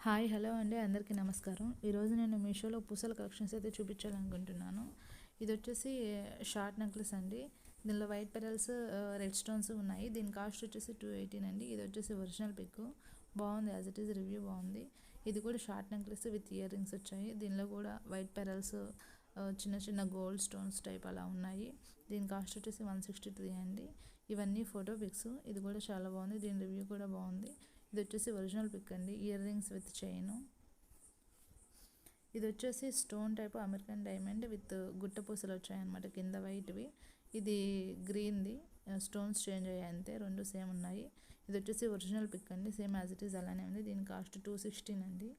Hi hello అండి, అందరికీ నమస్కారం. ఈరోజు నేను మీషోలో పూసల కలెక్షన్స్ అయితే చూపించాలనుకుంటున్నాను. ఇది వచ్చేసి షార్ట్ నెక్లెస్ అండి. దీనిలో వైట్ పెరల్స్, రెడ్ స్టోన్స్ ఉన్నాయి. దీని కాస్ట్ వచ్చేసి 218 అండి. ఇది వచ్చేసి ఒరిజినల్ పిక్ బాగుంది, యాజ్ ఇట్ ఈస్ రివ్యూ బాగుంది. ఇది కూడా short necklace with ear rings వచ్చాయి. దీనిలో కూడా వైట్ పెరల్స్, చిన్న చిన్న గోల్డ్ స్టోన్స్ టైప్ అలా ఉన్నాయి. దీని కాస్ట్ వచ్చేసి 163 అండి. ఇవన్నీ ఫోటో పిక్స్. ఇది కూడా చాలా బాగుంది, దీని రివ్యూ కూడా బాగుంది. ఇది వచ్చేసి ఒరిజినల్ పిక్ అండి, ఇయర్ రింగ్స్ విత్ చైన్. ఇది వచ్చేసి stone type American diamond with గుట్ట పూసలు వచ్చాయన్నమాట, కింద వైట్వి. ఇది గ్రీన్ది, స్టోన్స్ చేంజ్ అయ్యాయి అంతే, రెండు సేమ్ ఉన్నాయి. ఇది వచ్చేసి ఒరిజినల్ పిక్ అండి, సేమ్ యాజ్ ఇట్ ఈస్ అలానే ఉంది. దీని కాస్ట్ 216 అండి.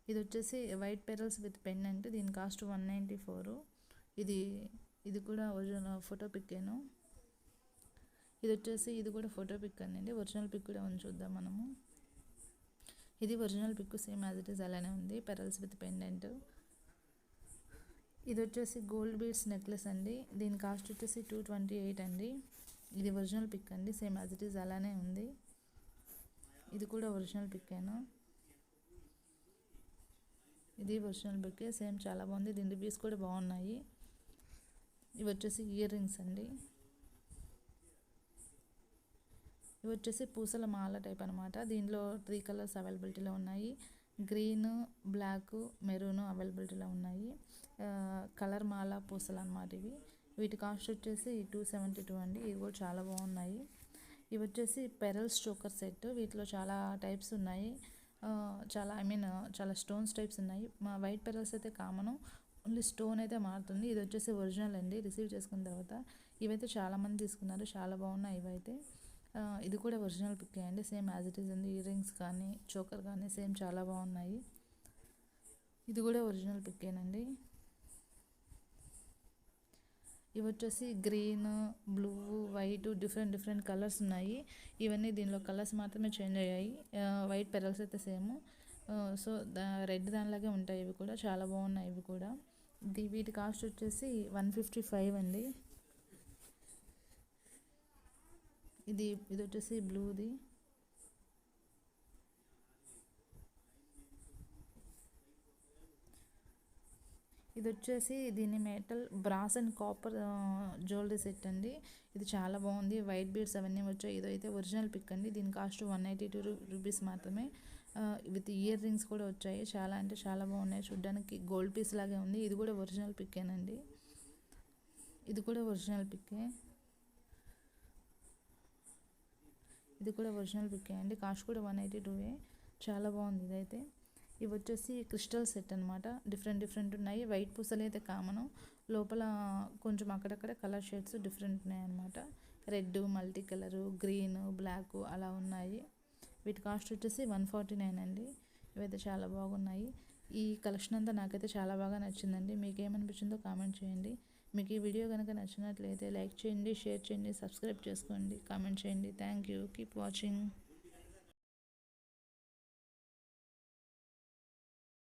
ఇది వచ్చేసి వైట్ పెరల్స్ విత్ పెండెంట్, దీని కాస్ట్ 194. ఇది కూడా ఒరిజినల్ ఫోటో పిక్కేను. ఇది కూడా ఫోటో పిక్ అండి, ఒరిజినల్ పిక్ కూడా ఉంది, చూద్దాం మనము. ఇది original pick, same as it is అలానే ఉంది, పెరల్స్ విత్ పెండెంట్. ఇది వచ్చేసి గోల్డ్ బీడ్స్ నెక్లెస్ అండి. దీని కాస్ట్ వచ్చేసి 228 అండి. ఇది ఒరిజినల్ పిక్ అండి, సేమ్ యాజ్ ఇట్ ఈస్ అలానే ఉంది. ఇది కూడా ఒరిజినల్ పిక్కేను. ఇది ఒరిజినల్ పిక్, సేమ్ చాలా బాగుంది. దీని రివ్యూస్ కూడా బాగున్నాయి. ఇవి వచ్చేసి ఇయర్ రింగ్స్ అండి. ఇవి వచ్చేసి పూసల మాల టైప్ అనమాట. దీనిలో 3 కలర్స్ అవైలబిలిటీలో ఉన్నాయి. గ్రీన్, బ్లాక్, మెరూన్ అవైలబిలిటీలో ఉన్నాయి. కలర్ మాల పూసలు అనమాట ఇవి. వీటి కాస్ట్ వచ్చేసి 272 అండి. ఇవి కూడా చాలా బాగున్నాయి. ఇవి వచ్చేసి పెరల్స్ చోకర్ సెట్. వీటిలో చాలా టైప్స్ ఉన్నాయి, చాలా స్టోన్స్ టైప్స్ ఉన్నాయి. మా వైట్ పెరల్స్ అయితే కామను, ఓన్లీ స్టోన్ అయితే మారుతుంది. ఇది వచ్చేసి ఒరిజినల్ అండి, రిసీవ్ చేసుకున్న తర్వాత. ఇవైతే చాలామంది తీసుకున్నారు, చాలా బాగున్నాయి ఇవైతే. ఇది కూడా ఒరిజినల్ పిక్ అండి, సేమ్ యాజ్ ఇట్ ఈస్ ఉంది. ఇయర్ రింగ్స్ కానీ చోకర్ కానీ సేమ్ చాలా బాగున్నాయి. ఇది కూడా ఒరిజినల్ పిక్కేనండి. ఇవి వచ్చేసి green, blue, white, different colours ఉన్నాయి. ఇవన్నీ దీనిలో కలర్స్ మాత్రమే చేంజ్ అయ్యాయి. వైట్ పెరల్స్ అయితే సేమ్. సో రెడ్ దానిలాగే ఉంటాయి. ఇవి కూడా చాలా బాగున్నాయి. ఇవి కూడా వీటి కాస్ట్ వచ్చేసి 155 అండి. ఇది వచ్చేసి బ్లూది. ఇది వచ్చేసి దీని metal, brass and copper jewellery set అండి. ఇది చాలా బాగుంది, వైట్ బీడ్స్ అవన్నీ వచ్చాయి. ఇదైతే ఒరిజినల్ పిక్ అండి. దీని కాస్ట్ 182 రూపీస్ మాత్రమే. విత్ ఇయర్ రింగ్స్ కూడా వచ్చాయి. చాలా అంటే చాలా బాగున్నాయి, చూడ్డానికి గోల్డ్ పీస్ లాగే ఉంది. ఇది కూడా ఒరిజినల్ పిక్కేనండి. ఇది కూడా ఒరిజినల్ పిక్కే. ఇది కూడా ఒరిజినల్ పిక్కే అండి. కాస్ట్ కూడా 182. చాలా బాగుంది ఇదైతే. ఇవి వచ్చేసి క్రిస్టల్ సెట్ అనమాట, డిఫరెంట్ ఉన్నాయి. వైట్ పూసలు అయితే కామను, లోపల కొంచెం అక్కడక్కడ కలర్ షేడ్స్ డిఫరెంట్ ఉన్నాయి అనమాట. Red, multi colour, green, black అలా ఉన్నాయి. వీటి కాస్ట్ వచ్చేసి 149 అండి. ఇవైతే చాలా బాగున్నాయి. ఈ కలెక్షన్ అంతా నాకైతే చాలా బాగా నచ్చిందండి. మీకు ఏమనిపించిందో కామెంట్ చేయండి. మీకు ఈ వీడియో కనుక నచ్చినట్లయితే లైక్ చేయండి, షేర్ చేయండి, సబ్స్క్రైబ్ చేసుకోండి, కామెంట్ చేయండి. Thank you, keep watching.